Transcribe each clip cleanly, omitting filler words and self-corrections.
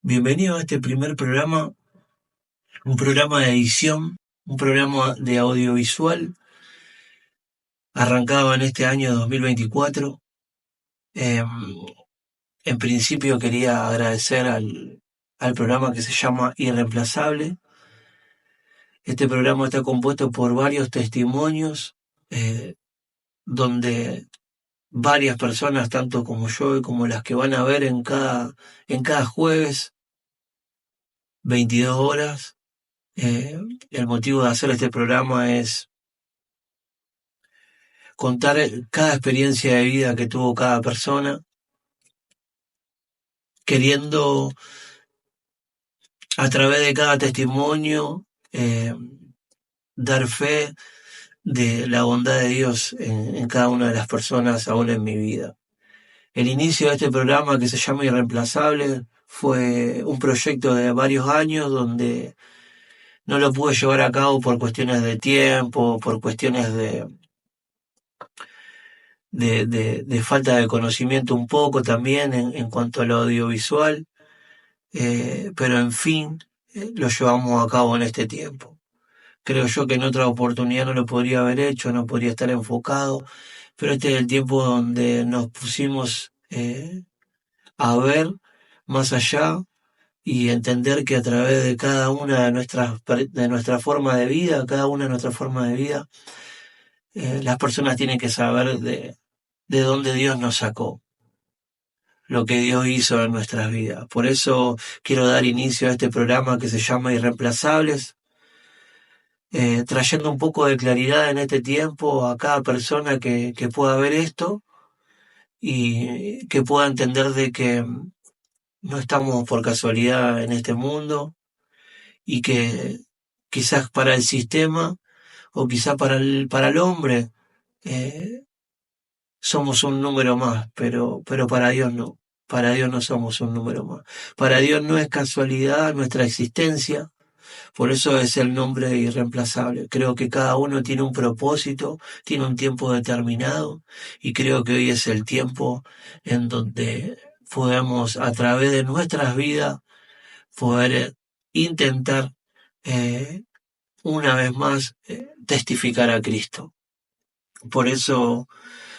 Bienvenido a este primer programa, un programa de edición, un programa de audiovisual, arrancado en este año 2024. Eh, en principio quería agradecer al programa que se llama Irreemplazable. Este programa está compuesto por varios testimonios, donde varias personas, tanto como yo y como las que van a ver en cada jueves, 22 horas. El motivo de hacer este programa es contar cada experiencia de vida que tuvo cada persona, queriendo a través de cada testimonio dar fe de la bondad de Dios en cada una de las personas aún en mi vida. El inicio de este programa, que se llama Irreemplazable, fue un proyecto de varios años donde no lo pude llevar a cabo por cuestiones de tiempo, por cuestiones de falta de conocimiento un poco también en cuanto a lo audiovisual. Pero en fin, lo llevamos a cabo en este tiempo. Creo yo que en otra oportunidad no lo podría haber hecho, no podría estar enfocado, pero este es el tiempo donde nos pusimos a ver más allá y entender que a través de cada una de nuestra forma de vida, cada una de nuestras formas de vida, las personas tienen que saber de dónde Dios nos sacó, lo que Dios hizo en nuestras vidas. Por eso quiero dar inicio a este programa que se llama Irreemplazables, trayendo un poco de claridad en este tiempo a cada persona que pueda ver esto y que pueda entender de que no estamos por casualidad en este mundo y que quizás para el sistema o quizás para el hombre eh, somos un número más, pero para Dios no. Para Dios no somos un número más. Para Dios no es casualidad nuestra existencia. Por eso es el nombre Irreemplazable. Creo que cada uno tiene un propósito, tiene un tiempo determinado, y creo que hoy es el tiempo en donde podemos, a través de nuestras vidas, poder intentar eh, una vez más testificar a Cristo. Por eso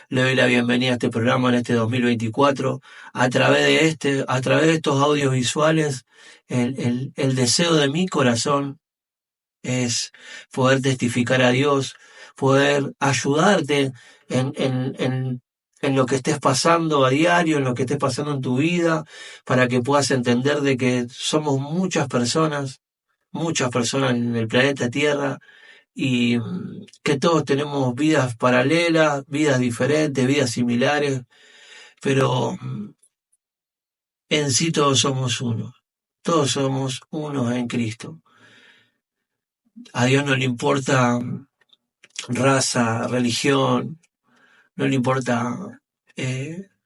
le doy la bienvenida a este programa en este 2024. A través de estos audios visuales, el deseo de mi corazón es poder testificar a Dios, poder ayudarte en lo que estés pasando a diario, en lo que estés pasando en tu vida, para que puedas entender de que somos muchas personas en el planeta Tierra, y que todos tenemos vidas paralelas, vidas diferentes, vidas similares, pero en sí todos somos uno en Cristo. A Dios no le importa raza, religión, no le importa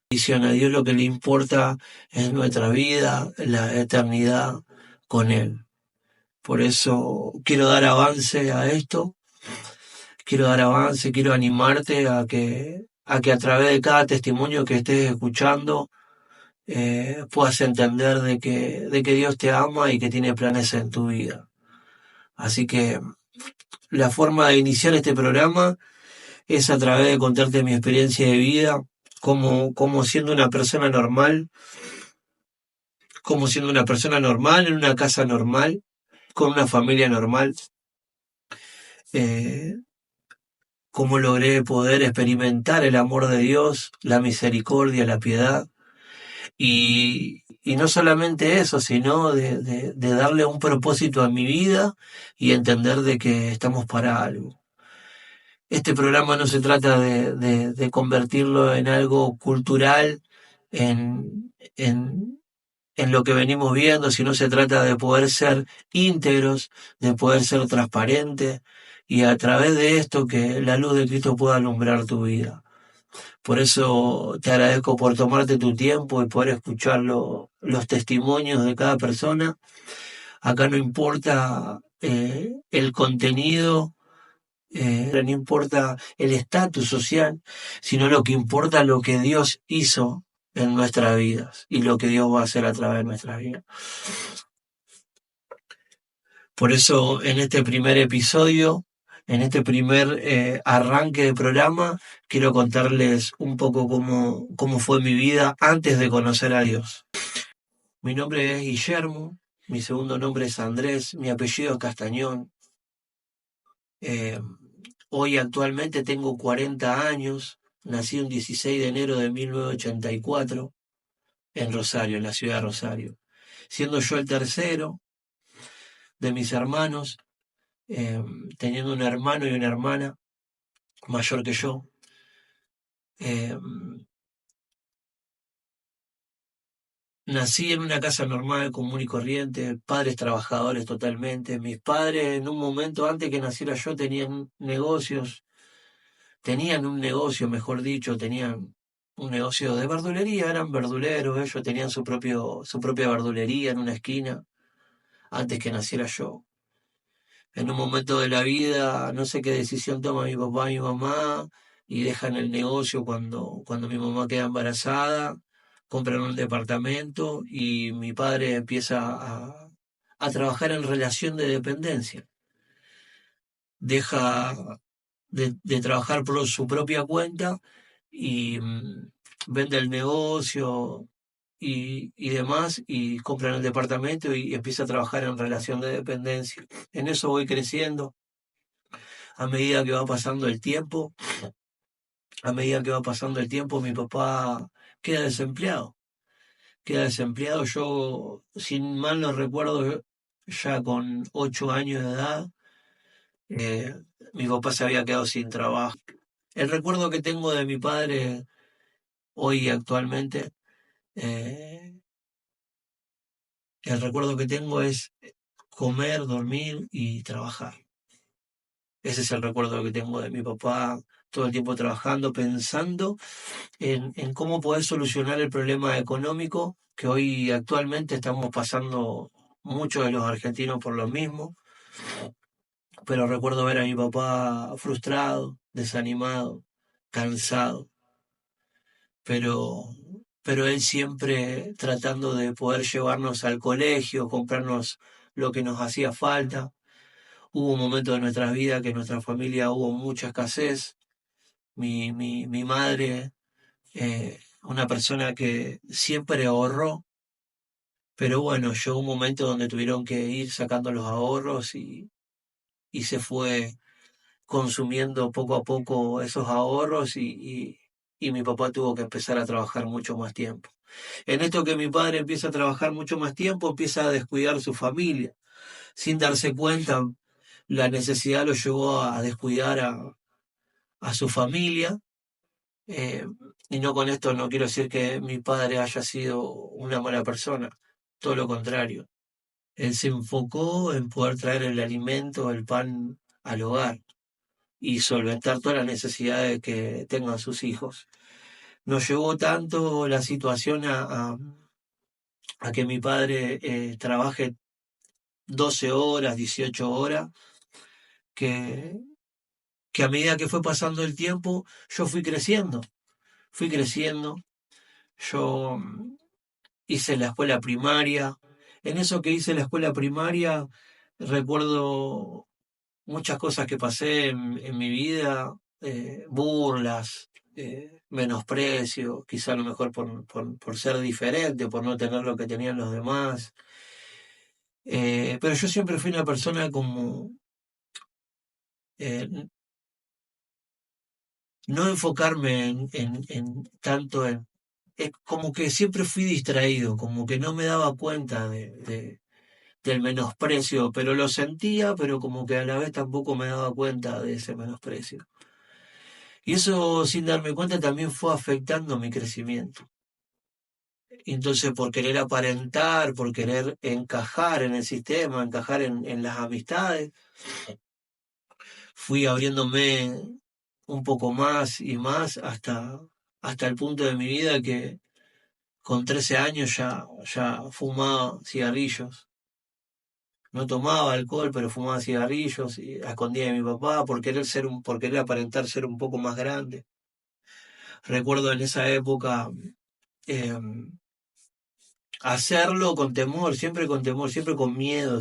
visión. A Dios lo que le importa es nuestra vida, la eternidad con Él. Por eso quiero dar avance a esto, quiero animarte a que a través de cada testimonio que estés escuchando puedas entender de que Dios te ama y que tiene planes en tu vida. Así que la forma de iniciar este programa es a través de contarte mi experiencia de vida, como siendo una persona normal, como siendo una persona normal, en una casa normal, con una familia normal, eh, cómo logré poder experimentar el amor de Dios, la misericordia, la piedad, y no solamente eso, sino de darle un propósito a mi vida y entender de que estamos para algo. Este programa no se trata de convertirlo en algo cultural, en lo que venimos viendo, sino se trata de poder ser íntegros, de poder ser transparentes, y a través de esto que la luz de Cristo pueda alumbrar tu vida. Por eso te agradezco por tomarte tu tiempo y poder escuchar los testimonios de cada persona. Acá no importa el contenido, no importa el estatus social, sino lo que importa lo que Dios hizo en nuestras vidas y lo que Dios va a hacer a través de nuestras vidas. Por eso en este primer episodio, en este primer arranque de programa, quiero contarles un poco cómo fue mi vida antes de conocer a Dios. Mi nombre es Guillermo, mi segundo nombre es Andrés, mi apellido es Castañón. Eh, Hoy actualmente tengo 40 años, nací un 16 de enero de 1984 en Rosario, en la ciudad de Rosario. Siendo yo el tercero de mis hermanos, eh, teniendo un hermano y una hermana mayor que yo. Eh, Nací en una casa normal, común y corriente, padres trabajadores totalmente. Mis padres en un momento antes que naciera yo tenían un negocio, mejor dicho, tenían un negocio de verdulería, eran verduleros, ellos tenían su propia verdulería en una esquina antes que naciera yo. En un momento de la vida, no sé qué decisión toma mi papá y mi mamá, y dejan el negocio cuando mi mamá queda embarazada, compran un departamento y mi padre empieza a trabajar en relación de dependencia. Deja de trabajar por su propia cuenta y vende el negocio y demás, y compran el departamento y empieza a trabajar en relación de dependencia. En eso voy creciendo a medida que va pasando el tiempo. A medida que va pasando el tiempo, mi papá queda desempleado. Queda desempleado. Yo, sin mal no recuerdo, ya con 8 años de edad, eh, mi papá se había quedado sin trabajo. El recuerdo que tengo de mi padre hoy actualmente, eh, el recuerdo que tengo es comer, dormir y trabajar. Ese es el recuerdo que tengo de mi papá, todo el tiempo trabajando, pensando en cómo poder solucionar el problema económico que hoy actualmente estamos pasando muchos de los argentinos por lo mismo. Pero recuerdo ver a mi papá frustrado, desanimado, cansado, pero, pero él siempre tratando de poder llevarnos al colegio, comprarnos lo que nos hacía falta. Hubo un momento de nuestras vidas que en nuestra familia hubo mucha escasez. Mi madre, una persona que siempre ahorró, pero bueno, llegó un momento donde tuvieron que ir sacando los ahorros y se fue consumiendo poco a poco esos ahorros y mi papá tuvo que empezar a trabajar mucho más tiempo. En esto que mi padre empieza a trabajar mucho más tiempo, empieza a descuidar su familia. Sin darse cuenta, la necesidad lo llevó a descuidar a su familia. eh, y no, con esto no quiero decir que mi padre haya sido una mala persona, todo lo contrario. Él se enfocó en poder traer el alimento, el pan al hogar y solventar todas las necesidades que tengan sus hijos. Nos llevó tanto la situación a que mi padre trabaje 12 horas, 18 horas, que, que a medida que fue pasando el tiempo, yo fui creciendo, yo hice la escuela primaria. En eso que hice la escuela primaria, recuerdo muchas cosas que pasé en mi vida, burlas, menosprecio, quizá a lo mejor por ser diferente, por no tener lo que tenían los demás. Pero yo siempre fui una persona como eh, no enfocarme en tanto en... como que siempre fui distraído, como que no me daba cuenta del menosprecio, pero lo sentía, pero como que a la vez tampoco me daba cuenta de ese menosprecio. Y eso, sin darme cuenta, también fue afectando mi crecimiento. Entonces, por querer aparentar, por querer encajar en el sistema, encajar en las amistades, fui abriéndome un poco más y más hasta el punto de mi vida que con 13 años ya fumaba cigarrillos. No tomaba alcohol, pero fumaba cigarrillos y a escondidas de mi papá por querer aparentar ser un poco más grande. Recuerdo en esa época eh, hacerlo con temor, siempre con miedo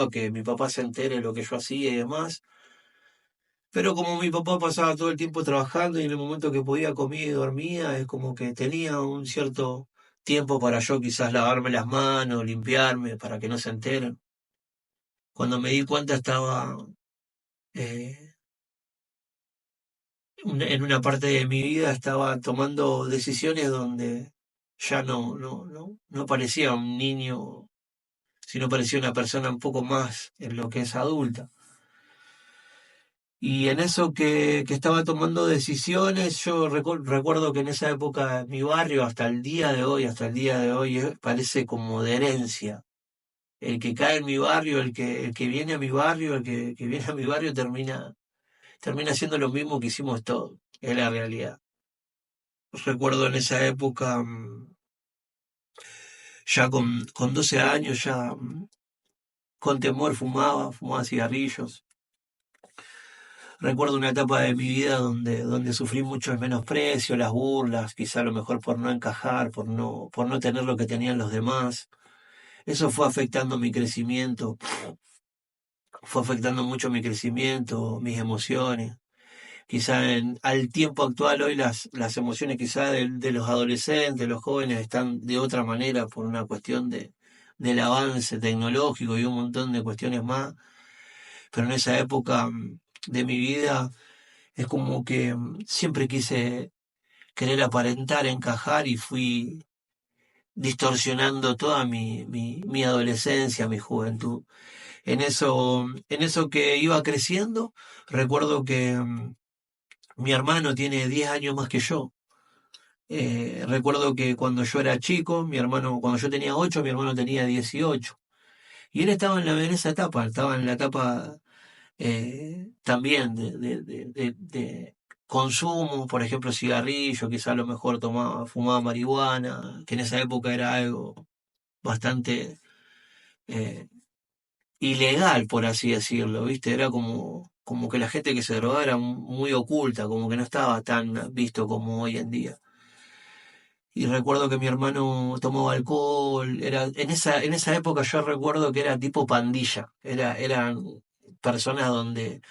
a que mi papá se entere de lo que yo hacía y demás. Pero como mi papá pasaba todo el tiempo trabajando y en el momento que podía comía y dormía, es como que tenía un cierto tiempo para yo quizás lavarme las manos, limpiarme, para que no se enteren. Cuando me di cuenta estaba eh, en una parte de mi vida, estaba tomando decisiones donde ya no parecía un niño, sino parecía una persona un poco más en lo que es adulta. Y en eso que estaba tomando decisiones, yo recuerdo que en esa época mi barrio, hasta el día de hoy, parece como de herencia. El que cae en mi barrio, el que viene a mi barrio, que viene a mi barrio termina haciendo lo mismo que hicimos todos, es la realidad. Recuerdo en esa época, ya con 12 años, ya con temor fumaba cigarrillos. Recuerdo una etapa de mi vida donde sufrí mucho el menosprecio, las burlas, quizá a lo mejor por no encajar, por no tener lo que tenían los demás. Eso fue afectando mi crecimiento, fue afectando mucho mi crecimiento, mis emociones. Quizá al tiempo actual, hoy las emociones quizá de los adolescentes, los jóvenes, están de otra manera por una cuestión del avance tecnológico y un montón de cuestiones más. Pero en esa época de mi vida es como que siempre quise querer aparentar, encajar y fui distorsionando toda mi adolescencia, mi juventud. En eso que iba creciendo, recuerdo que mi hermano tiene 10 años más que yo. Recuerdo que cuando yo era chico, cuando yo tenía 8, mi hermano tenía 18. Y él estaba en esa etapa, estaba en la etapa también de consumo, por ejemplo, cigarrillo, quizá a lo mejor fumaba marihuana, que en esa época era algo bastante eh, ilegal, por así decirlo, ¿viste? Era como que la gente que se drogaba era muy oculta, como que no estaba tan visto como hoy en día. Y recuerdo que mi hermano tomaba alcohol, en esa época yo recuerdo que era tipo pandilla, eran personas donde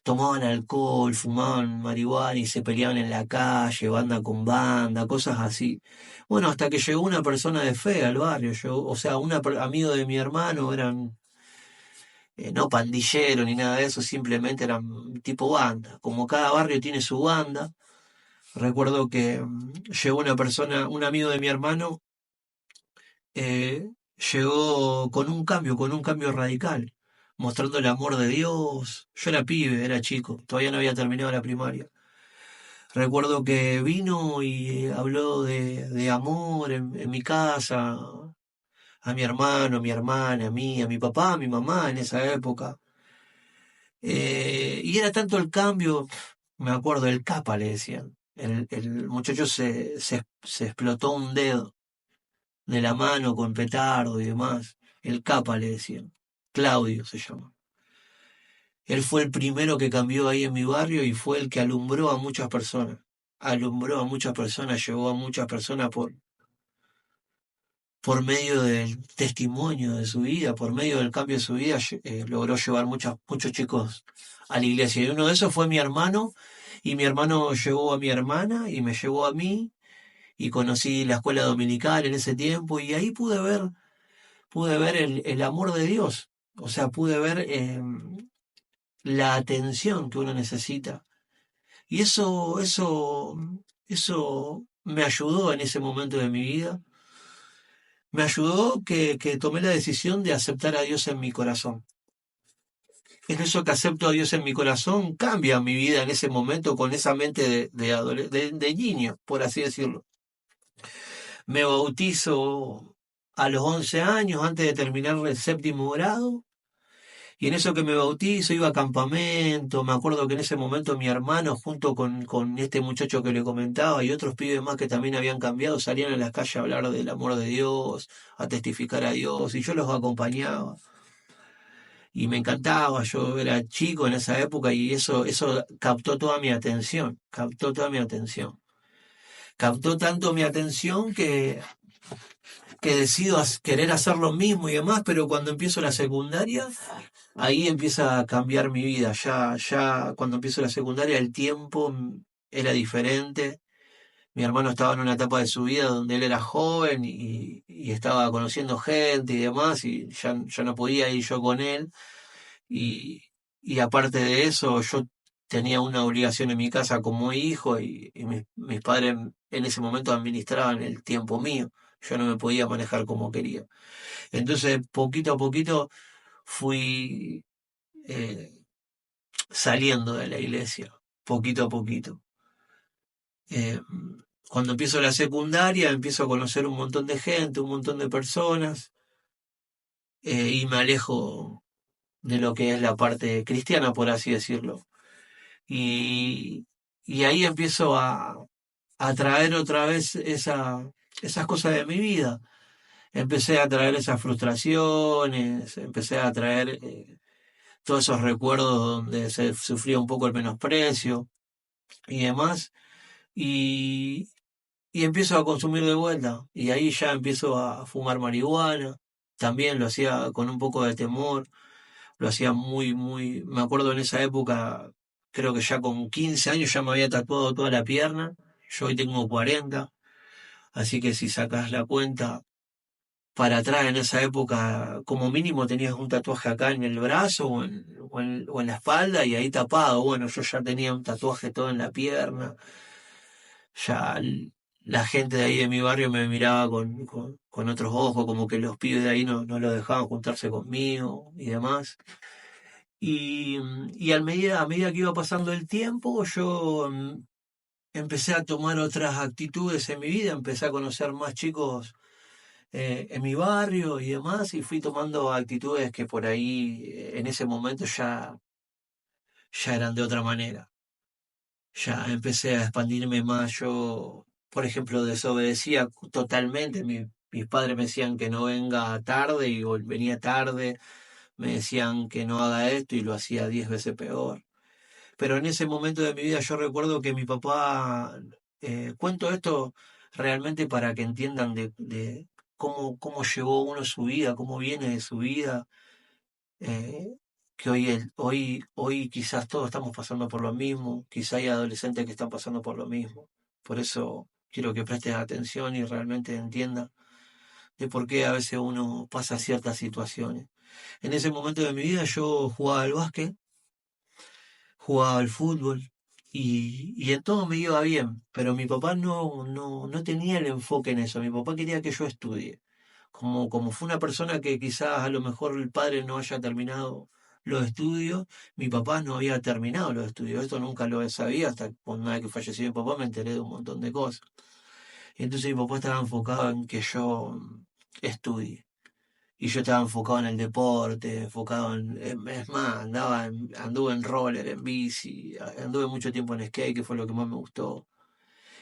tomaban alcohol, fumaban marihuana y se peleaban en la calle, banda con banda, cosas así. Bueno, hasta que llegó una persona de fe al barrio, o sea, amigo de mi hermano, eran no pandillero ni nada de eso, simplemente eran tipo banda. Como cada barrio tiene su banda, recuerdo que llegó una persona, un amigo de mi hermano, llegó con un cambio radical, mostrando el amor de Dios. Yo era pibe, era chico, todavía no había terminado la primaria. Recuerdo que vino y habló de amor en mi casa, a mi hermano, a mi hermana, a mí, a mi papá, a mi mamá en esa época. Y era tanto el cambio, me acuerdo, el capa le decían. El muchacho se explotó un dedo de la mano con petardo y demás. El capa le decían. Claudio se llama. Él fue el primero que cambió ahí en mi barrio y fue el que alumbró a muchas personas. Alumbró a muchas personas, llevó a muchas personas por medio del testimonio de su vida, por medio del cambio de su vida, logró llevar muchos chicos a la iglesia. Y uno de esos fue mi hermano, y mi hermano llevó a mi hermana y me llevó a mí, y conocí la escuela dominical en ese tiempo, y ahí pude ver el amor de Dios. O sea, pude ver la atención que uno necesita. Y eso me ayudó en ese momento de mi vida. Me ayudó que tomé la decisión de aceptar a Dios en mi corazón. Es eso que acepto a Dios en mi corazón cambia mi vida en ese momento con esa mente de niño, por así decirlo. Me bautizo a los 11 años antes de terminar el séptimo grado. Y en eso que me bautizo, iba a campamento, me acuerdo que en ese momento mi hermano, junto con este muchacho que le comentaba y otros pibes más que también habían cambiado, salían a las calles a hablar del amor de Dios, a testificar a Dios, y yo los acompañaba. Y me encantaba, yo era chico en esa época y eso captó toda mi atención, captó toda mi atención. captó tanto mi atención que decido querer hacer lo mismo y demás, pero cuando empiezo la secundaria, ahí empieza a cambiar mi vida. Ya cuando empiezo la secundaria el tiempo era diferente. Mi hermano estaba en una etapa de su vida donde él era joven y estaba conociendo gente y demás, y ya no podía ir yo con él. Y, y aparte de eso, yo tenía una obligación en mi casa como hijo y mis padres en ese momento administraban el tiempo mío. Yo no me podía manejar como quería. Entonces, poquito a poquito fui eh, saliendo de la iglesia, poquito a poquito. Eh, Cuando empiezo la secundaria, empiezo a conocer un montón de gente, un montón de personas, y me alejo de lo que es la parte cristiana, por así decirlo. Y, y ahí empiezo a traer otra vez esas cosas de mi vida. Empecé a traer esas frustraciones, empecé a traer todos esos recuerdos donde se sufría un poco el menosprecio y demás. Y, y empiezo a consumir de vuelta. Y ahí ya empiezo a fumar marihuana. También lo hacía con un poco de temor. Lo hacía muy. Me acuerdo en esa época, creo que ya con 15 años ya me había tatuado toda la pierna. Yo hoy tengo 40. Así que si sacas la cuenta, para atrás en esa época, como mínimo tenías un tatuaje acá en el brazo o en la espalda y ahí tapado. Bueno, yo ya tenía un tatuaje todo en la pierna. Ya la gente de ahí de mi barrio me miraba con otros ojos, como que los pibes de ahí no lo dejaban juntarse conmigo y demás. Y a medida que iba pasando el tiempo, yo empecé a tomar otras actitudes en mi vida, empecé a conocer más chicos en mi barrio y demás, y fui tomando actitudes que por ahí en ese momento ya eran de otra manera. Ya empecé a expandirme más. Yo, por ejemplo, desobedecía totalmente. Mis padres me decían que no venga tarde y venía tarde. Me decían que no haga esto y lo hacía 10 veces peor. Pero en ese momento de mi vida yo recuerdo que mi papá, cuento esto realmente para que entiendan de cómo llevó uno su vida, cómo viene de su vida, eh, que hoy quizás todos estamos pasando por lo mismo, quizá hay adolescentes que están pasando por lo mismo. Por eso quiero que prestes atención y realmente entiendan de por qué a veces uno pasa ciertas situaciones. En ese momento de mi vida yo jugaba al básquet, jugaba al fútbol y en todo me iba bien, pero mi papá no tenía el enfoque en eso. Mi papá quería que yo estudie. Como fue una persona que quizás a lo mejor el padre no haya terminado los estudios, mi papá no había terminado los estudios. Esto nunca lo sabía hasta una vez que falleció mi papá me enteré de un montón de cosas. Y entonces mi papá estaba enfocado en que yo estudie. Y yo estaba enfocado en el deporte, enfocado es más, anduve en roller, en bici, anduve mucho tiempo en skate, que fue lo que más me gustó.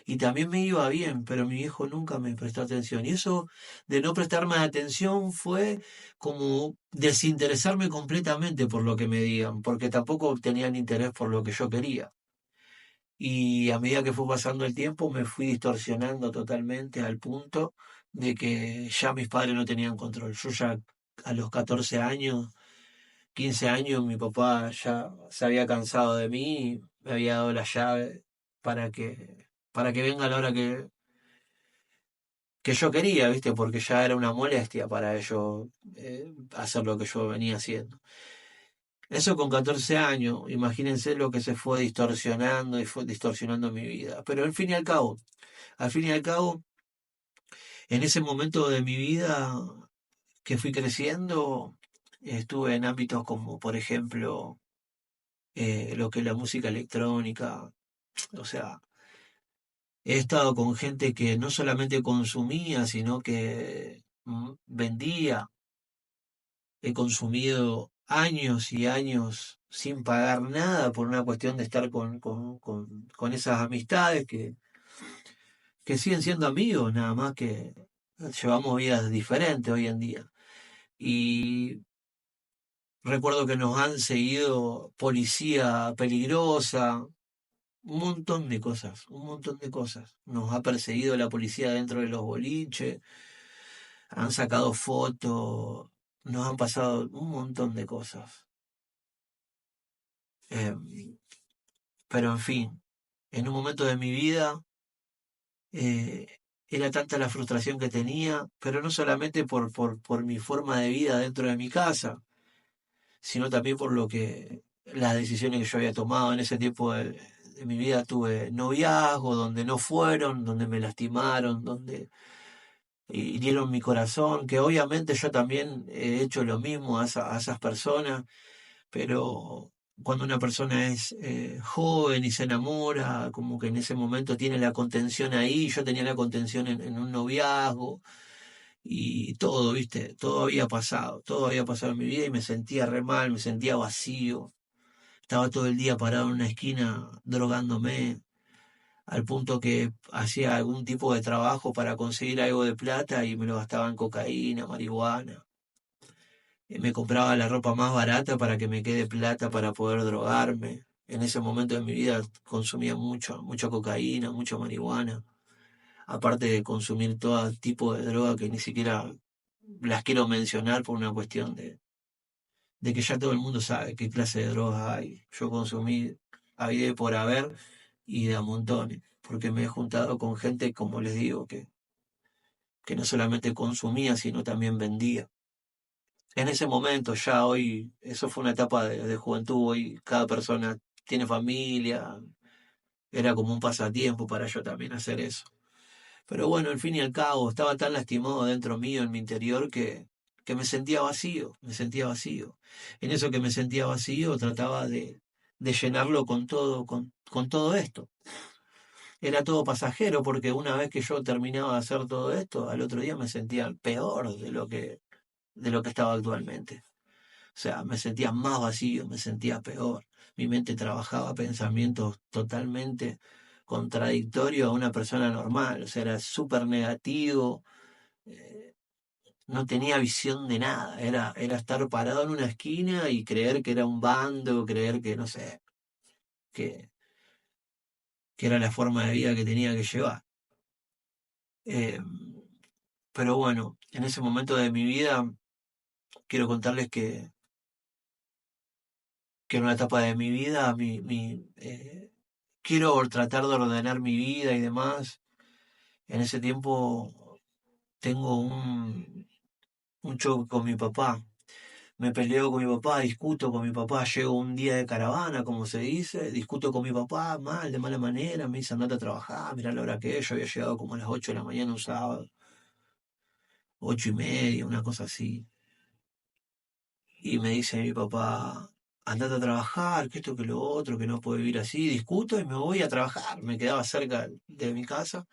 Y también me iba bien, pero mi viejo nunca me prestó atención. Y eso de no prestarme atención fue como desinteresarme completamente por lo que me digan, porque tampoco tenían interés por lo que yo quería. Y a medida que fue pasando el tiempo me fui distorsionando totalmente al punto de que ya mis padres no tenían control. Yo ya a los 14 años, 15 años, mi papá ya se había cansado de mí y me había dado la llave para que venga a la hora que yo quería, ¿viste? Porque ya era una molestia para ellos hacer lo que yo venía haciendo. Eso con 14 años, imagínense lo que se fue distorsionando y fue distorsionando mi vida. Pero al fin y al cabo, en ese momento de mi vida que fui creciendo, estuve en ámbitos como, por ejemplo, lo que es la música electrónica. O sea, he estado con gente que no solamente consumía, sino que vendía. He consumido años y años sin pagar nada por una cuestión de estar con esas amistades que siguen siendo amigos, nada más que llevamos vidas diferentes hoy en día. Y recuerdo que nos han seguido policía peligrosa, un montón de cosas, un montón de cosas. Nos ha perseguido la policía dentro de los boliches, han sacado fotos, nos han pasado un montón de cosas. Eh, pero en fin, en un momento de mi vida eh, era tanta la frustración que tenía, pero no solamente por mi forma de vida dentro de mi casa, sino también por las decisiones que yo había tomado en ese tiempo de mi vida. Tuve noviazgo donde no fueron, donde me lastimaron, donde hirieron mi corazón, que obviamente yo también he hecho lo mismo a esas personas, pero cuando una persona es joven y se enamora, como que en ese momento tiene la contención ahí, yo tenía la contención en un noviazgo y todo, viste, todo había pasado en mi vida y me sentía re mal, me sentía vacío, estaba todo el día parado en una esquina drogándome, al punto que hacía algún tipo de trabajo para conseguir algo de plata y me lo gastaba en cocaína, marihuana. Me compraba la ropa más barata para que me quede plata para poder drogarme. En ese momento de mi vida consumía mucha cocaína, mucha marihuana, aparte de consumir todo tipo de droga que ni siquiera las quiero mencionar por una cuestión de que ya todo el mundo sabe qué clase de drogas hay. Yo consumí habido y por haber y de a montones, porque me he juntado con gente, como les digo, que no solamente consumía, sino también vendía. En ese momento, ya hoy, eso fue una etapa de juventud, hoy cada persona tiene familia, era como un pasatiempo para yo también hacer eso. Pero bueno, al fin y al cabo, estaba tan lastimado dentro mío, en mi interior, que me sentía vacío, me sentía vacío. En eso que me sentía vacío, trataba de llenarlo con todo esto. Era todo pasajero, porque una vez que yo terminaba de hacer todo esto, al otro día me sentía peor de lo que estaba actualmente. O sea, me sentía más vacío, me sentía peor. Mi mente trabajaba pensamientos totalmente contradictorios a una persona normal. O sea, era súper negativo, eh, no tenía visión de nada. Era estar parado en una esquina y creer que era un bando, creer que, no sé, que, que era la forma de vida que tenía que llevar. Eh, pero bueno, en ese momento de mi vida, quiero contarles que en una etapa de mi vida, quiero tratar de ordenar mi vida y demás. En ese tiempo tengo un choque con mi papá. Me peleo con mi papá, discuto con mi papá, llego un día de caravana, como se dice, discuto con mi papá mal, de mala manera, me dice andate a trabajar, mirá la hora que es, yo había llegado como a las 8 de la mañana un sábado, 8:30, una cosa así. Y me dice mi papá, andate a trabajar, que esto, que lo otro, que no puedo vivir así, discuto y me voy a trabajar. Me quedaba cerca de mi casa.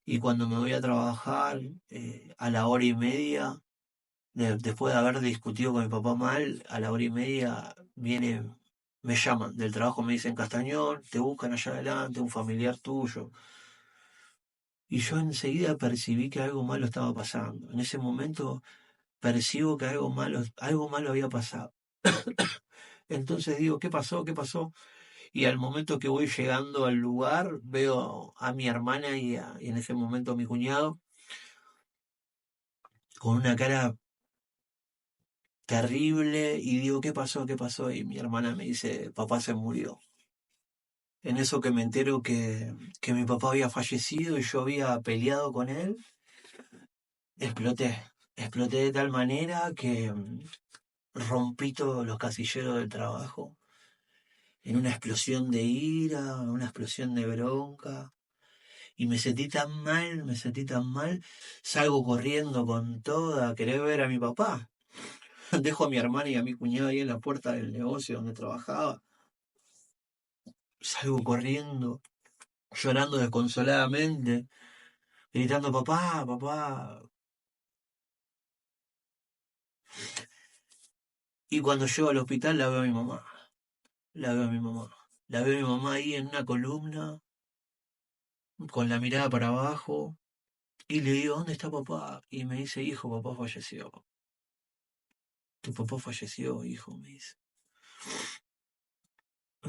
Y cuando me voy a trabajar, a la hora y media, después de haber discutido con mi papá mal, a la hora y media me llaman del trabajo, me dicen Castañón, te buscan allá adelante, un familiar tuyo. Y yo enseguida percibí que algo malo estaba pasando. En ese momento percibo que algo malo había pasado. Entonces digo, ¿qué pasó? ¿Qué pasó? Y al momento que voy llegando al lugar, veo a mi hermana y en ese momento a mi cuñado con una cara terrible y digo, ¿qué pasó? ¿Qué pasó? Y mi hermana me dice, papá se murió. En eso que me entero que mi papá había fallecido y yo había peleado con él, exploté. Exploté de tal manera que rompí todos los casilleros del trabajo en una explosión de ira, una explosión de bronca. Y me sentí tan mal, salgo corriendo con toda a querer ver a mi papá. Dejo a mi hermana y a mi cuñado ahí en la puerta del negocio donde trabajaba. Salgo corriendo, llorando desconsoladamente, gritando, papá, papá. Y cuando llego al hospital la veo a mi mamá, la veo a mi mamá. La veo a mi mamá ahí en una columna, con la mirada para abajo, y le digo, ¿dónde está papá? Y me dice, hijo, papá falleció. Tu papá falleció, hijo, me dice.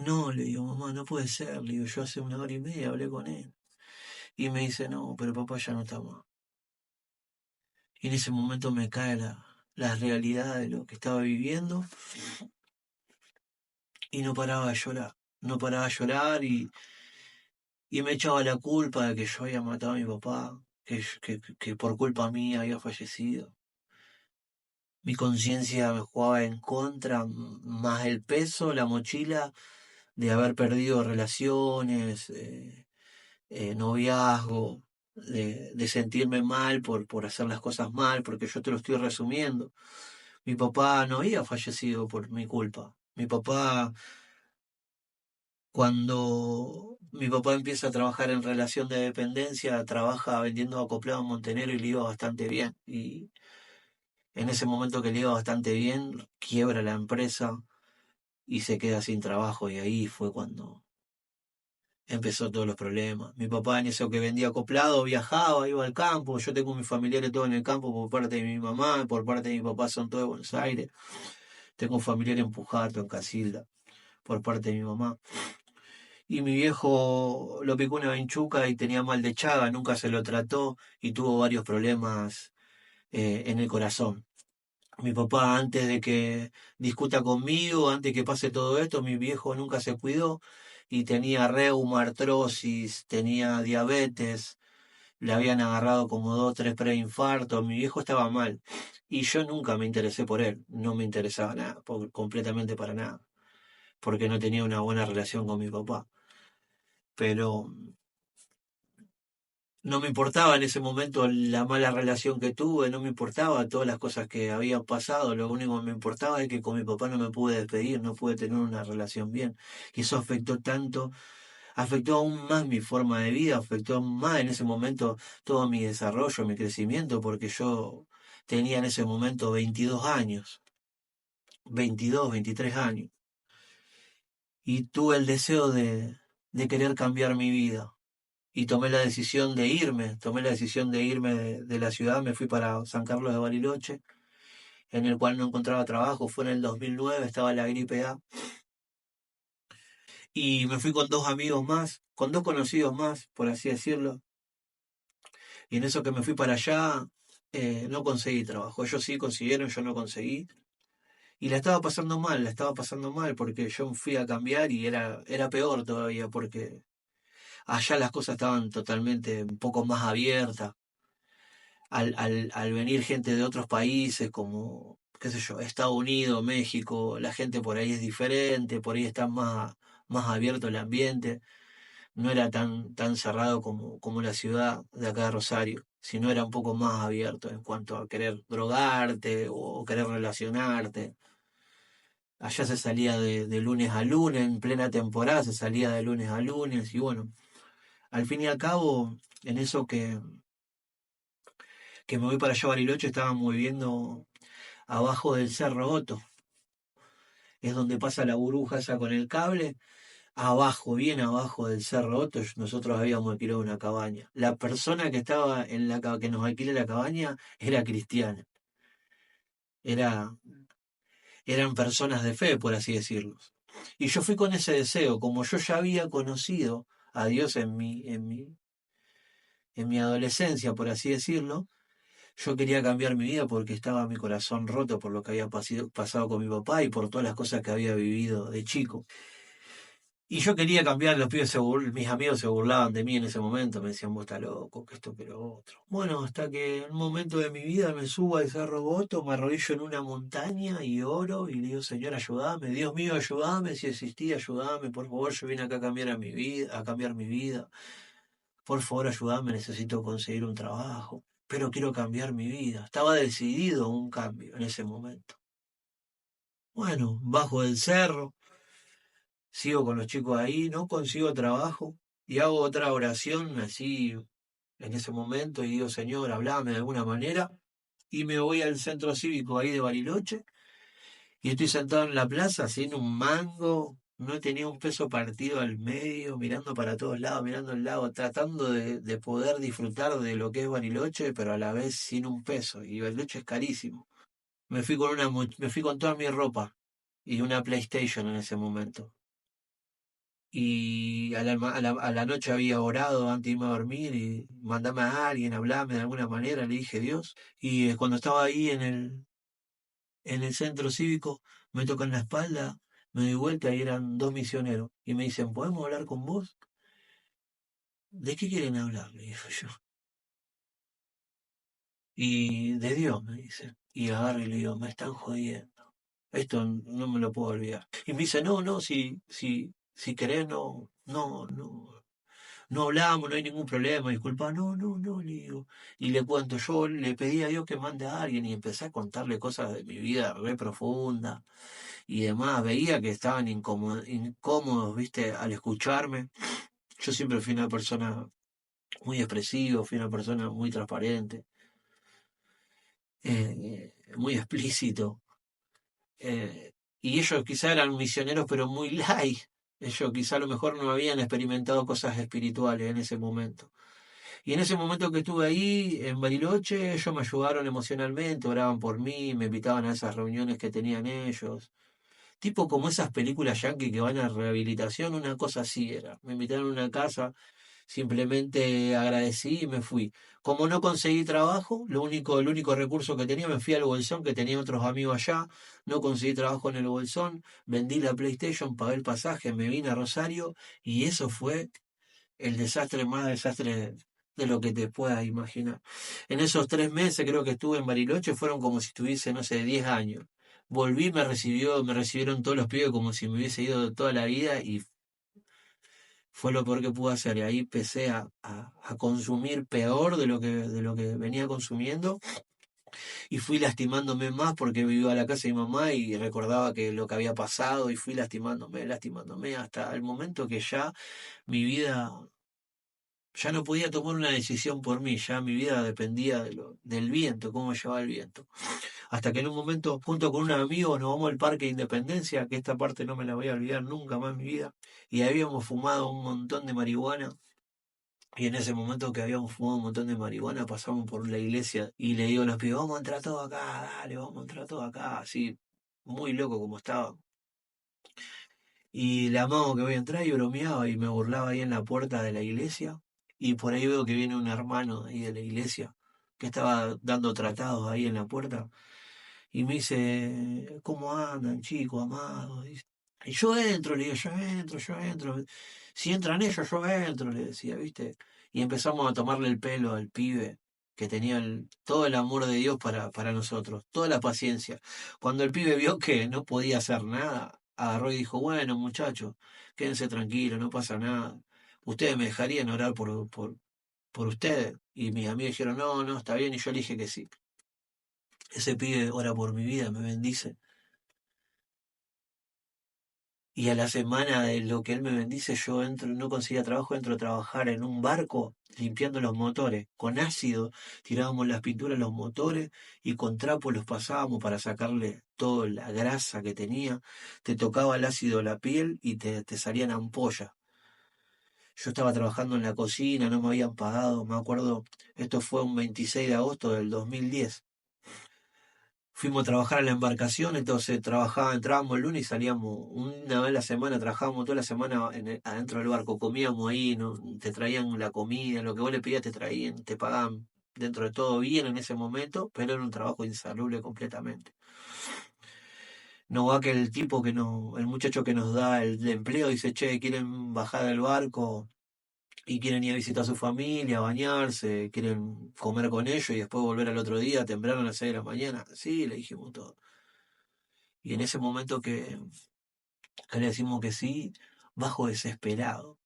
No, le digo, mamá, no puede ser. Le digo, yo hace 1 hora y media hablé con él. Y me dice, no, pero papá ya no está más. Y en ese momento me cae la realidad de lo que estaba viviendo y no paraba de llorar. No paraba de llorar y me echaba la culpa de que yo había matado a mi papá, que por culpa mía había fallecido. Mi conciencia me jugaba en contra, más el peso, la mochila de haber perdido relaciones, noviazgo, de sentirme mal por hacer las cosas mal, porque yo te lo estoy resumiendo. Mi papá no había fallecido por mi culpa. Cuando mi papá empieza a trabajar en relación de dependencia, trabaja vendiendo acoplado en Montenegro y le iba bastante bien. Y en ese momento que le iba bastante bien, quiebra la empresa y se queda sin trabajo. Y ahí fue cuando empezó todos los problemas. Mi papá en eso que vendía acoplado viajaba, iba al campo. Yo tengo mis familiares todos en el campo por parte de mi mamá, por parte de mi papá son todos de Buenos Aires. Tengo un familiar en Pujato, en Casilda, por parte de mi mamá. Y mi viejo lo picó una vinchuca y tenía mal de Chaga, nunca se lo trató y tuvo varios problemas en el corazón. Mi papá, antes de que discuta conmigo, antes que pase todo esto, mi viejo nunca se cuidó y tenía reuma, artrosis, tenía diabetes, le habían agarrado como 2, 3 preinfartos, mi viejo estaba mal y yo nunca me interesé por él, no me interesaba nada, completamente para nada, porque no tenía una buena relación con mi papá. Pero no me importaba en ese momento la mala relación que tuve, no me importaba todas las cosas que habían pasado, lo único que me importaba es que con mi papá no me pude despedir, no pude tener una relación bien. Y eso afectó tanto, afectó aún más mi forma de vida, afectó aún más en ese momento todo mi desarrollo, mi crecimiento, porque yo tenía en ese momento 22 años, 22, 23 años, y tuve el deseo de querer cambiar mi vida y tomé la decisión de irme, de la ciudad, me fui para San Carlos de Bariloche, en el cual no encontraba trabajo, fue en el 2009, estaba la gripe A, y me fui con 2 amigos más, con 2 conocidos más, por así decirlo, y en eso que me fui para allá, no conseguí trabajo, ellos sí consiguieron, yo no conseguí, y la estaba pasando mal, porque yo fui a cambiar y era peor todavía, porque allá las cosas estaban totalmente un poco más abiertas, al venir gente de otros países como, qué sé yo, Estados Unidos, México, la gente por ahí es diferente, por ahí está más abierto el ambiente, no era tan cerrado como la ciudad de acá de Rosario, sino era un poco más abierto en cuanto a querer drogarte o querer relacionarte. Allá se salía de lunes a lunes, en plena temporada se salía de lunes a lunes, y bueno, al fin y al cabo, en eso que me voy para allá a Bariloche, estábamos viviendo abajo del Cerro Otto, es donde pasa la burbuja esa con el cable, abajo, bien abajo del Cerro Otto, nosotros habíamos alquilado una cabaña. La persona que estaba que nos alquiló la cabaña era cristiana, era, eran personas de fe, por así decirlo. Y yo fui con ese deseo, como yo ya había conocido a Dios en mi adolescencia, por así decirlo. Yo quería cambiar mi vida porque estaba mi corazón roto por lo que había pasado con mi papá y por todas las cosas que había vivido de chico. Y yo quería cambiar, mis amigos se burlaban de mí en ese momento, me decían, vos estás loco, que esto, que lo otro. Bueno, hasta que en un momento de mi vida me subo a ese roboto, me arrodillo en una montaña y oro y le digo, Señor, ayúdame, Dios mío, ayúdame, si existí, ayúdame, por favor, yo vine acá a cambiar a mi vida, a cambiar mi vida. Por favor, ayúdame, necesito conseguir un trabajo, pero quiero cambiar mi vida. Estaba decidido a un cambio en ese momento. Bueno, bajo del cerro, sigo con los chicos ahí, no consigo trabajo y hago otra oración así en ese momento y digo, Señor, hablame de alguna manera. Y me voy al centro cívico ahí de Bariloche y estoy sentado en la plaza sin un mango, no tenía un peso partido al medio, mirando para todos lados, mirando el lago, tratando de poder disfrutar de lo que es Bariloche, pero a la vez sin un peso. Y Bariloche es carísimo. Me fui con toda mi ropa y una PlayStation en ese momento. y a la noche había orado antes de irme a dormir y mandame a alguien, hablarme de alguna manera, le dije Dios. Y cuando estaba ahí en el centro cívico, me tocan la espalda, me doy vuelta y eran dos misioneros. Y me dicen, ¿podemos hablar con vos? ¿De qué quieren hablar? Le dije yo. Y de Dios, me dicen. Y agarro y le digo, me están jodiendo. Esto no me lo puedo olvidar. Y me dice, no, no, si querés, no hablamos, no hay ningún problema, disculpa, no, le digo. Y le cuento, yo le pedí a Dios que mande a alguien y empecé a contarle cosas de mi vida re profunda y demás. Veía que estaban incómodos, viste, al escucharme. Yo siempre fui una persona muy expresiva, fui una persona muy transparente, muy explícito. Y ellos quizá eran misioneros, pero muy light. Ellos quizá a lo mejor no habían experimentado cosas espirituales en ese momento. Y en ese momento que estuve ahí, en Bariloche, ellos me ayudaron emocionalmente, oraban por mí, me invitaban a esas reuniones que tenían ellos. Tipo como esas películas yankee que van a rehabilitación, una cosa así era. Me invitaron a una casa, simplemente agradecí y me fui. Como no conseguí trabajo, el único recurso que tenía, me fui al Bolsón, que tenía otros amigos allá, no conseguí trabajo en el Bolsón, vendí la PlayStation, pagué el pasaje, me vine a Rosario y eso fue el desastre más desastre de lo que te puedas imaginar. En esos 3 meses creo que estuve en Bariloche fueron como si estuviese, no sé, 10 años. Volví, me recibieron todos los pibes como si me hubiese ido toda la vida y fue lo peor que pude hacer. Y ahí empecé a consumir peor de lo que venía consumiendo y fui lastimándome más porque vivía a la casa de mi mamá y recordaba que lo que había pasado y fui lastimándome hasta el momento que ya mi vida ya no podía tomar una decisión por mí, ya mi vida dependía del viento, cómo llevaba el viento. Hasta que en un momento, junto con un amigo, nos vamos al Parque de Independencia, que esta parte no me la voy a olvidar nunca más en mi vida, y habíamos fumado un montón de marihuana. Y en ese momento que habíamos fumado un montón de marihuana, pasamos por la iglesia y le digo a los pibes, vamos a entrar todos acá, dale, vamos a entrar todos acá, así, muy loco como estaba. Y le amaba que voy a entrar y bromeaba y me burlaba ahí en la puerta de la iglesia. Y por ahí veo que viene un hermano ahí de la iglesia que estaba dando tratados ahí en la puerta. Y me dice, ¿cómo andan, chicos, amados? Y yo entro, le digo, yo entro. Si entran ellos, yo entro, le decía, ¿viste? Y empezamos a tomarle el pelo al pibe que tenía todo el amor de Dios para nosotros, toda la paciencia. Cuando el pibe vio que no podía hacer nada, agarró y dijo, bueno, muchachos, quédense tranquilos, no pasa nada. Ustedes me dejarían orar por ustedes. Y mis amigos dijeron, no, está bien, y yo le dije que sí. Ese pibe ora por mi vida, me bendice. Y a la semana de lo que él me bendice, yo entro, no conseguía trabajo, entro a trabajar en un barco limpiando los motores. Con ácido tirábamos las pinturas a los motores y con trapo los pasábamos para sacarle toda la grasa que tenía. Te tocaba el ácido la piel y te salían ampollas. Yo estaba trabajando en la cocina, no me habían pagado, me acuerdo, esto fue un 26 de agosto del 2010. Fuimos a trabajar a la embarcación, entonces entrábamos el lunes y salíamos una vez a la semana, trabajábamos toda la semana adentro del barco, comíamos ahí, no, te traían la comida, lo que vos le pedías te traían, te pagaban dentro de todo bien en ese momento, pero era un trabajo insalubre completamente. No va que el tipo que no, el muchacho que nos da el empleo dice, che, quieren bajar del barco y quieren ir a visitar a su familia, bañarse, quieren comer con ellos y después volver al otro día temprano a las 6 de la mañana. Sí, le dijimos todo. Y en ese momento que le decimos que sí, bajo desesperado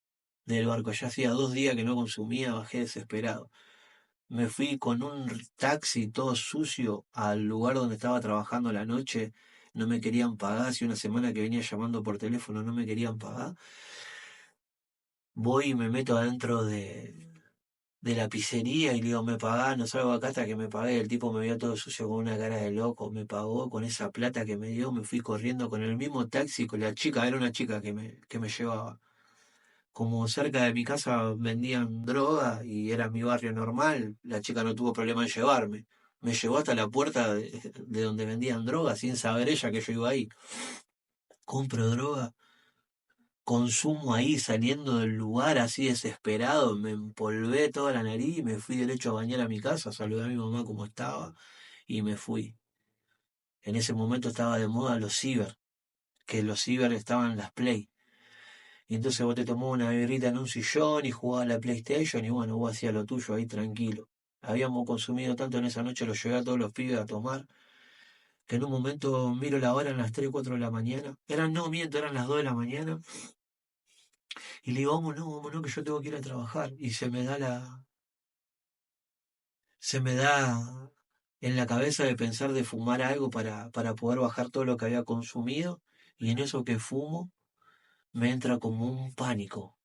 del barco. Ya hacía 2 días que no consumía, bajé desesperado. Me fui con un taxi todo sucio al lugar donde estaba trabajando la noche. No me querían pagar, hace una semana que venía llamando por teléfono, no me querían pagar. Voy y me meto adentro de la pizzería y le digo, me pagás, no salgo acá hasta que me pagué. El tipo me vio todo sucio con una cara de loco, me pagó con esa plata que me dio, me fui corriendo con el mismo taxi, con la chica, era una chica que me llevaba. Como cerca de mi casa vendían droga y era mi barrio normal, la chica no tuvo problema en llevarme. Me llevó hasta la puerta de donde vendían droga sin saber ella que yo iba ahí. Compro droga consumo ahí, saliendo del lugar así desesperado, me empolvé toda la nariz y me fui derecho a bañar a mi casa, saludé a mi mamá como estaba y me fui. En ese momento estaba de moda los ciber, que los ciber estaban en las Play. Y entonces vos te tomabas una birrita en un sillón y jugabas a la PlayStation y bueno, vos hacías lo tuyo ahí tranquilo. Habíamos consumido tanto en esa noche, los llevé a todos los pibes a tomar, que en un momento miro la hora, en las 3 4 de la mañana. No miento, eran las 2 de la mañana. Y le digo, vámonos, que yo tengo que ir a trabajar. Y se me da en la cabeza de pensar de fumar algo para poder bajar todo lo que había consumido. Y en eso que fumo, me entra como un pánico.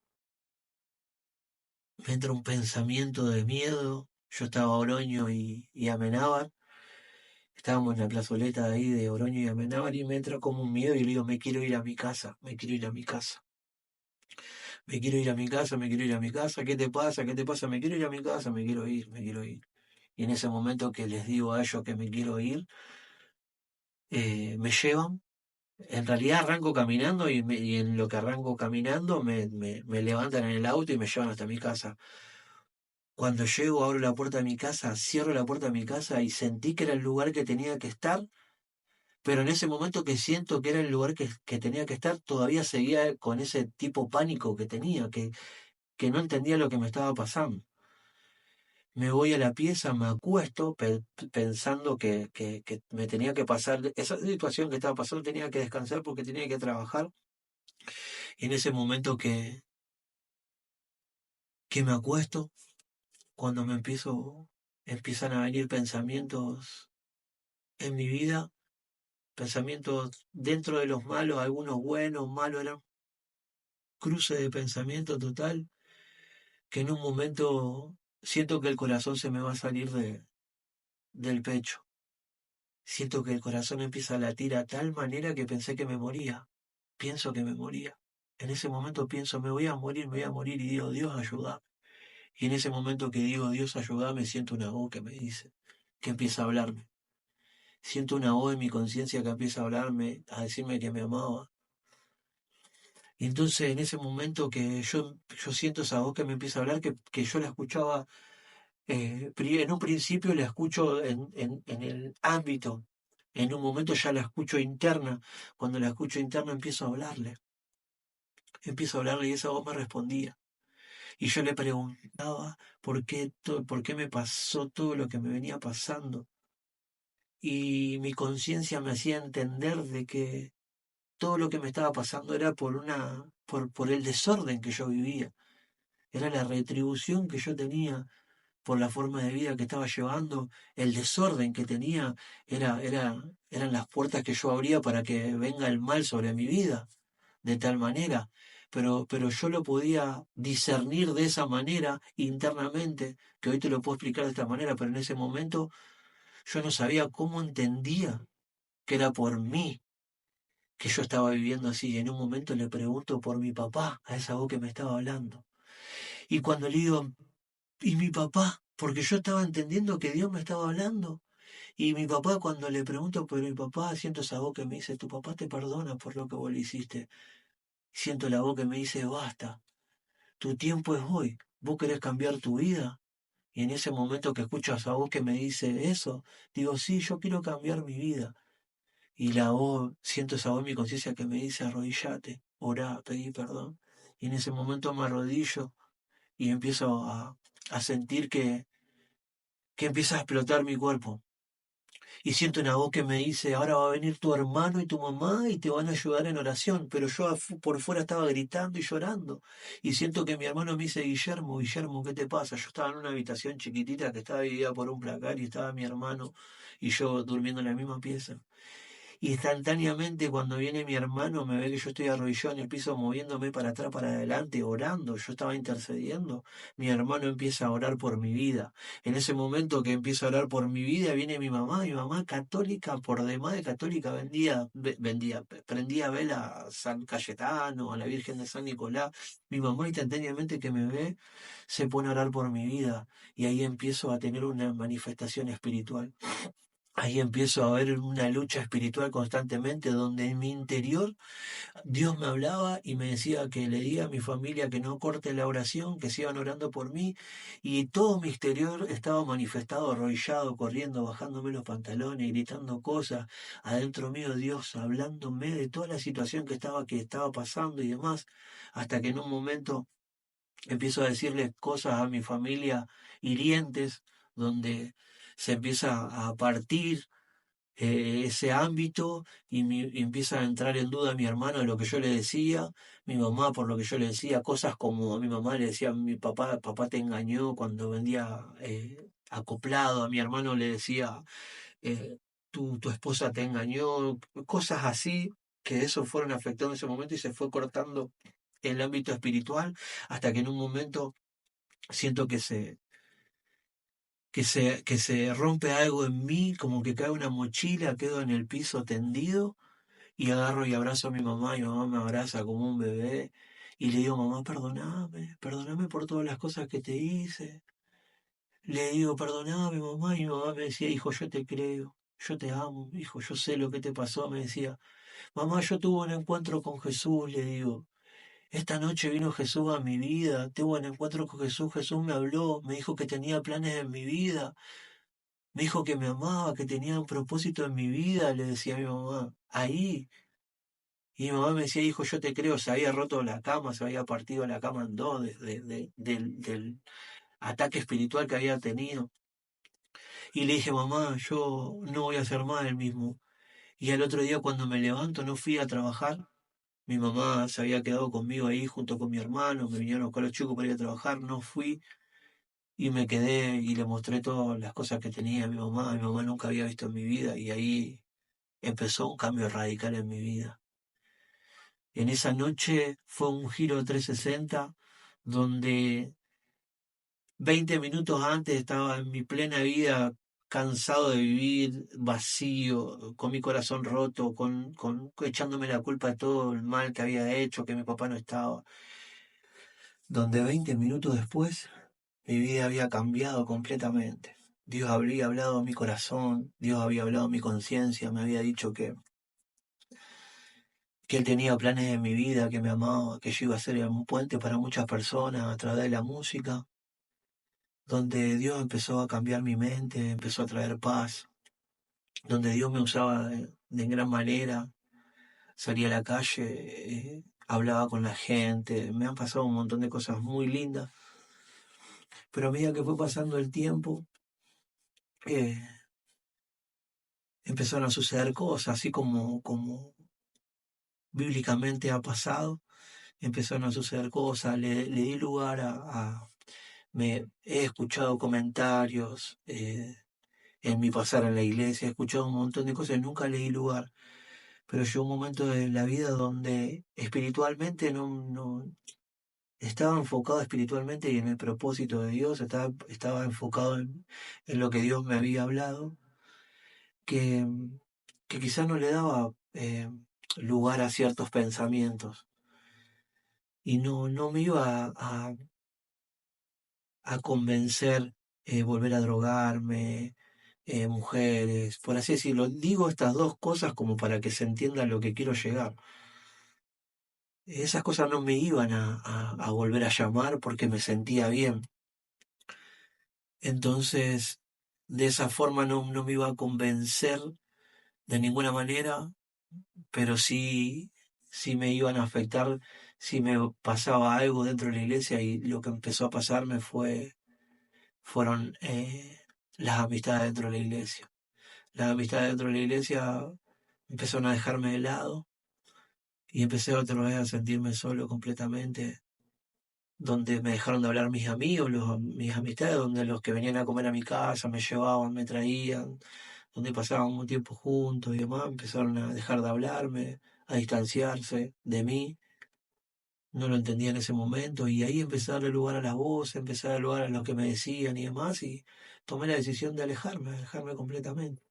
Me entra un pensamiento de miedo. Yo estaba a Oroño y Amenábar. Estábamos en la plazoleta de ahí de Oroño y Amenábar y me entra como un miedo y le digo, me quiero ir a mi casa, me quiero ir a mi casa. Me quiero ir a mi casa, me quiero ir a mi casa. ¿Qué te pasa? ¿Qué te pasa? Me quiero ir a mi casa, me quiero ir, me quiero ir. Y en ese momento que les digo a ellos que me quiero ir, me llevan. En realidad arranco caminando y en lo que arranco caminando me levantan en el auto y me llevan hasta mi casa. Cuando llego, abro la puerta de mi casa, cierro la puerta de mi casa y sentí que era el lugar que tenía que estar, pero en ese momento que siento que era el lugar que tenía que estar, todavía seguía con ese tipo pánico que tenía, que no entendía lo que me estaba pasando. Me voy a la pieza, me acuesto pensando que me tenía que pasar, esa situación que estaba pasando tenía que descansar porque tenía que trabajar. Y en ese momento que me acuesto, cuando empiezan a venir pensamientos en mi vida, pensamientos dentro de los malos, algunos buenos, malos, eran cruce de pensamiento total, que en un momento siento que el corazón se me va a salir del pecho. Siento que el corazón empieza a latir a tal manera que pensé que me moría. Pienso que me moría. En ese momento pienso, me voy a morir y digo, Dios, ayuda. Y en ese momento que digo, Dios, ayuda, siento una voz que me dice, que empieza a hablarme. Siento una voz en mi conciencia que empieza a hablarme, a decirme que me amaba. Y entonces en ese momento que yo siento esa voz que me empieza a hablar, que yo la escuchaba, en un principio la escucho en el ámbito, en un momento ya la escucho interna, cuando la escucho interna empiezo a hablarle y esa voz me respondía. Y yo le preguntaba por qué me pasó todo lo que me venía pasando. Y mi conciencia me hacía entender de que todo lo que me estaba pasando era por el desorden que yo vivía. Era la retribución que yo tenía por la forma de vida que estaba llevando, el desorden que tenía, eran las puertas que yo abría para que venga el mal sobre mi vida, de tal manera. Pero yo lo podía discernir de esa manera internamente, que hoy te lo puedo explicar de esta manera, pero en ese momento yo no sabía cómo entendía que era por mí que yo estaba viviendo así. Y en un momento le pregunto por mi papá, a esa voz que me estaba hablando. Y cuando le digo, ¿y mi papá? Porque yo estaba entendiendo que Dios me estaba hablando. Y mi papá, cuando le pregunto por mi papá, siento esa voz que me dice, tu papá te perdona por lo que vos le hiciste. Siento la voz que me dice, basta, tu tiempo es hoy, vos querés cambiar tu vida. Y en ese momento que escucho a esa voz que me dice eso, digo, sí, yo quiero cambiar mi vida. Y la voz, siento esa voz en mi conciencia que me dice, arrodillate, orá, pedí perdón. Y en ese momento me arrodillo y empiezo a sentir que empieza a explotar mi cuerpo. Y siento una voz que me dice, ahora va a venir tu hermano y tu mamá y te van a ayudar en oración. Pero yo por fuera estaba gritando y llorando. Y siento que mi hermano me dice, Guillermo, Guillermo, ¿qué te pasa? Yo estaba en una habitación chiquitita que estaba dividida por un placar y estaba mi hermano y yo durmiendo en la misma pieza. Y instantáneamente cuando viene mi hermano me ve que yo estoy arrodillado en el piso moviéndome para atrás, para adelante, orando, yo estaba intercediendo. Mi hermano empieza a orar por mi vida. En ese momento que empieza a orar por mi vida viene mi mamá católica, por demás de católica, prendía vela a San Cayetano, a la Virgen de San Nicolás. Mi mamá instantáneamente que me ve se pone a orar por mi vida y ahí empiezo a tener una manifestación espiritual. ahí empiezo a ver una lucha espiritual constantemente donde en mi interior Dios me hablaba y me decía que le diga a mi familia que no corte la oración, que sigan orando por mí, y todo mi exterior estaba manifestado, arrodillado, corriendo, bajándome los pantalones, gritando cosas, adentro mío Dios hablándome de toda la situación que estaba pasando y demás, hasta que en un momento empiezo a decirle cosas a mi familia hirientes, donde se empieza a partir ese ámbito y empieza a entrar en duda mi hermano de lo que yo le decía, mi mamá por lo que yo le decía, cosas como a mi mamá le decía, mi papá te engañó cuando vendía acoplado, a mi hermano le decía, eh, tu esposa te engañó, cosas así, que eso fueron afectando en ese momento y se fue cortando el ámbito espiritual hasta que en un momento siento que se rompe algo en mí, como que cae una mochila, quedo en el piso tendido y agarro y abrazo a mi mamá y mi mamá me abraza como un bebé y le digo, mamá, perdóname por todas las cosas que te hice. Le digo, perdóname, mamá, y mi mamá me decía, hijo, yo te creo, yo te amo, hijo, yo sé lo que te pasó, me decía, mamá, yo tuve un encuentro con Jesús, le digo. Esta noche vino Jesús a mi vida, tuve un encuentro con Jesús, Jesús me habló, me dijo que tenía planes en mi vida, me dijo que me amaba, que tenía un propósito en mi vida, le decía a mi mamá. Ahí. Y mi mamá me decía, hijo, yo te creo, se había roto la cama, se había partido la cama en dos del ataque espiritual que había tenido. Y le dije, mamá, yo no voy a ser más el mismo. Y al otro día cuando me levanto no fui a trabajar. Mi mamá se había quedado conmigo ahí junto con mi hermano, me vinieron con los chicos para ir a trabajar, no fui y me quedé y le mostré todas las cosas que tenía a mi mamá. Mi mamá nunca había visto en mi vida y ahí empezó un cambio radical en mi vida. En esa noche fue un giro 360 donde 20 minutos antes estaba en mi plena vida cansado de vivir, vacío, con mi corazón roto, echándome la culpa de todo el mal que había hecho, que mi papá no estaba. Donde 20 minutos después mi vida había cambiado completamente. Dios había hablado a mi corazón, Dios había hablado a mi conciencia, me había dicho que Él tenía planes en mi vida, que me amaba, que yo iba a ser un puente para muchas personas a través de la música, donde Dios empezó a cambiar mi mente, empezó a traer paz, donde Dios me usaba de gran manera, salía a la calle, hablaba con la gente, me han pasado un montón de cosas muy lindas, pero a medida que fue pasando el tiempo, eh, empezaron a suceder cosas, así como bíblicamente ha pasado, empezaron a suceder cosas, le di lugar he escuchado comentarios en mi pasar en la iglesia, he escuchado un montón de cosas, nunca le di lugar, pero llegó un momento de la vida donde espiritualmente no estaba enfocado espiritualmente y en el propósito de Dios, estaba enfocado en lo que Dios me había hablado, que, que quizás no le daba lugar a ciertos pensamientos y no me iba a convencer volver a drogarme, mujeres, por así decirlo. Digo estas dos cosas como para que se entienda a lo que quiero llegar. Esas cosas no me iban a volver a llamar porque me sentía bien. Entonces, de esa forma no me iba a convencer de ninguna manera, pero sí me iban a afectar si me pasaba algo dentro de la iglesia y lo que empezó a pasarme fueron las amistades dentro de la iglesia. Las amistades dentro de la iglesia empezaron a dejarme de lado y empecé otra vez a sentirme solo completamente, donde me dejaron de hablar mis amigos, mis amistades, donde los que venían a comer a mi casa me llevaban, me traían, donde pasábamos un tiempo juntos y demás, empezaron a dejar de hablarme, a distanciarse de mí. No lo entendía en ese momento y ahí empecé a darle lugar a las voces, empecé a darle lugar a lo que me decían y demás y tomé la decisión de alejarme completamente.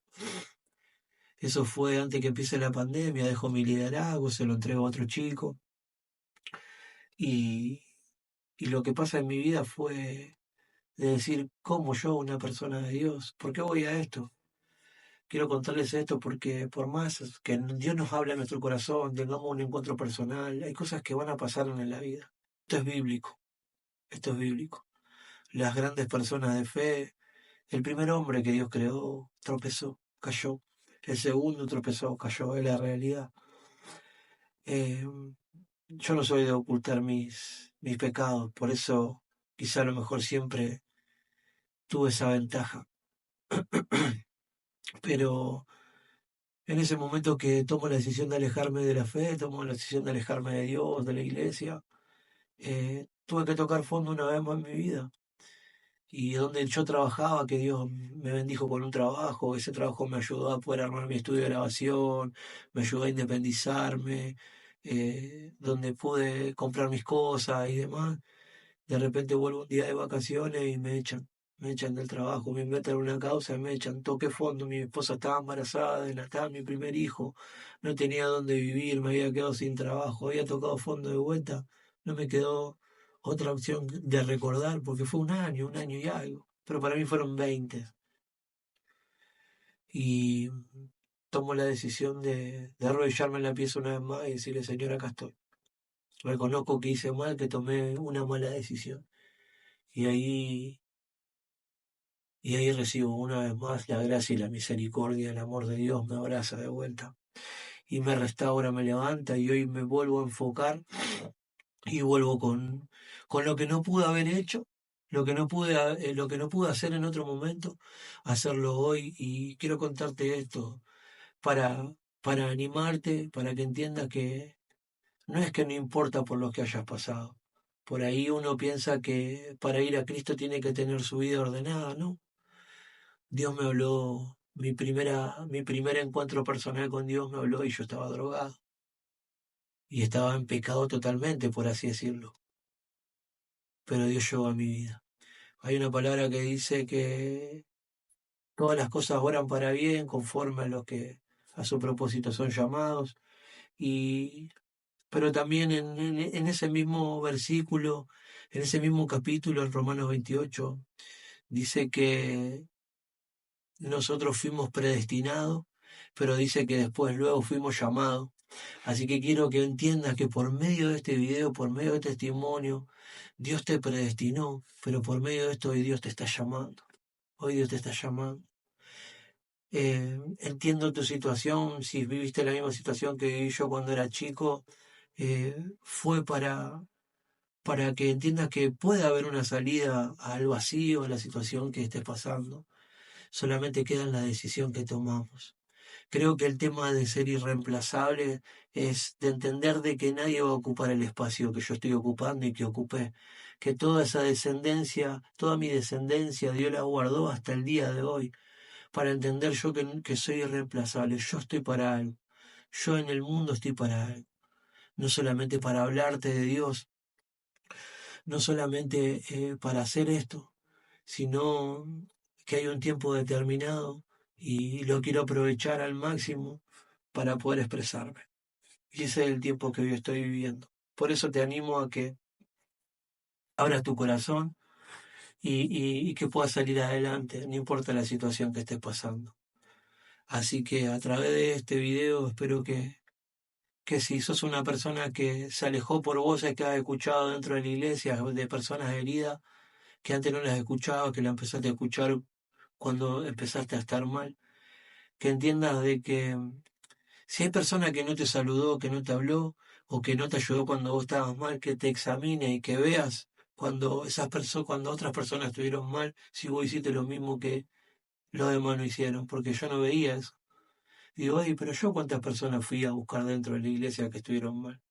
Eso fue antes que empiece la pandemia, dejo mi liderazgo, se lo entrego a otro chico y, y lo que pasa en mi vida fue de decir, ¿cómo yo, una persona de Dios? ¿Por qué voy a esto? quiero contarles esto porque por más que Dios nos hable a nuestro corazón, tengamos un encuentro personal, hay cosas que van a pasar en la vida. Esto es bíblico, esto es bíblico. Las grandes personas de fe, el primer hombre que Dios creó tropezó, cayó. El segundo tropezó, cayó, es la realidad. Eh, yo no soy de ocultar mis pecados, por eso quizá a lo mejor siempre tuve esa ventaja. Pero en ese momento que tomo la decisión de alejarme de la fe, tomo la decisión de alejarme de Dios, de la iglesia, tuve que tocar fondo una vez más en mi vida. Y donde yo trabajaba, que Dios me bendijo con un trabajo, ese trabajo me ayudó a poder armar mi estudio de grabación, me ayudó a independizarme, donde pude comprar mis cosas y demás. De repente vuelvo un día de vacaciones y me echan del trabajo, me inventan una causa y me echan. Toqué fondo, mi esposa estaba embarazada, estaba mi primer hijo, no tenía dónde vivir, me había quedado sin trabajo, había tocado fondo de vuelta, no me quedó otra opción de recordar, porque fue un año y algo, pero para mí fueron 20. Y tomo la decisión de arrodillarme en la pieza una vez más y decirle, Señor, acá estoy. Reconozco que hice mal, que tomé una mala decisión. Y ahí Y ahí recibo una vez más la gracia y la misericordia, el amor de Dios me abraza de vuelta y me restaura, me levanta y hoy me vuelvo a enfocar y vuelvo con lo que no pude haber hecho, lo que no pude hacer en otro momento, hacerlo hoy. Y quiero contarte esto para, para animarte, para que entiendas que no es que no importa por lo que hayas pasado. Por ahí uno piensa que para ir a Cristo tiene que tener su vida ordenada, ¿no? Dios me habló, mi primer encuentro personal con Dios me habló y yo estaba drogado. Y estaba en pecado totalmente, por así decirlo. Pero Dios llegó a mi vida. Hay una palabra que dice que todas las cosas oran para bien, conforme a los que a su propósito son llamados. Y, pero también en ese mismo versículo, en ese mismo capítulo, en Romanos 28, dice que nosotros fuimos predestinados, pero dice que después luego fuimos llamados. Así que quiero que entiendas que por medio de este video, por medio de este testimonio, Dios te predestinó, pero por medio de esto hoy Dios te está llamando. Hoy Dios te está llamando. Entiendo tu situación, si viviste la misma situación que viví yo cuando era chico, fue para que entiendas que puede haber una salida al vacío, a la situación que estés pasando. Solamente queda en la decisión que tomamos. Creo que el tema de ser irreemplazable es de entender de que nadie va a ocupar el espacio que yo estoy ocupando y que ocupé. Que toda esa descendencia, toda mi descendencia, Dios la guardó hasta el día de hoy. Para entender yo que soy irreemplazable. Yo estoy para algo. Yo en el mundo estoy para algo. No solamente para hablarte de Dios, no solamente para hacer esto, sino que hay un tiempo determinado y lo quiero aprovechar al máximo para poder expresarme. Y ese es el tiempo que hoy estoy viviendo. Por eso te animo a que abras tu corazón y que puedas salir adelante, no importa la situación que estés pasando. Así que a través de este video espero que si sos una persona que se alejó por voces que has escuchado dentro de la iglesia, de personas heridas, que antes no las escuchaba, que las empezaste a escuchar cuando empezaste a estar mal, que entiendas de que si hay persona que no te saludó, que no te habló, o que no te ayudó cuando vos estabas mal, que te examine y que veas cuando otras personas estuvieron mal, si vos hiciste lo mismo que los demás no hicieron, porque yo no veía eso. Digo, ay, pero yo cuántas personas fui a buscar dentro de la iglesia que estuvieron mal.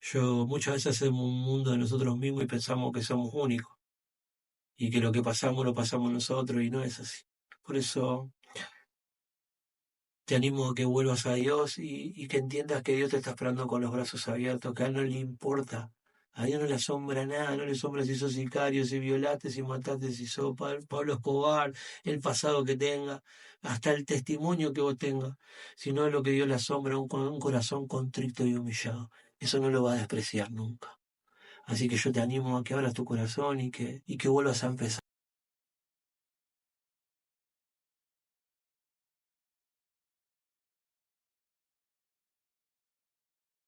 Yo muchas veces hacemos un mundo de nosotros mismos y pensamos que somos únicos, y que lo que pasamos lo pasamos nosotros, y no es así. Por eso te animo a que vuelvas a Dios y que entiendas que Dios te está esperando con los brazos abiertos, que a Él no le importa. A Dios no le asombra nada, no le asombra si sos sicario, si violaste, si mataste, si sos Pablo Escobar, el pasado que tenga, hasta el testimonio que vos tengas, sino lo que Dios le asombra, un corazón contrito y humillado. Eso no lo va a despreciar nunca. Así que yo te animo a que abras tu corazón y que vuelvas a empezar.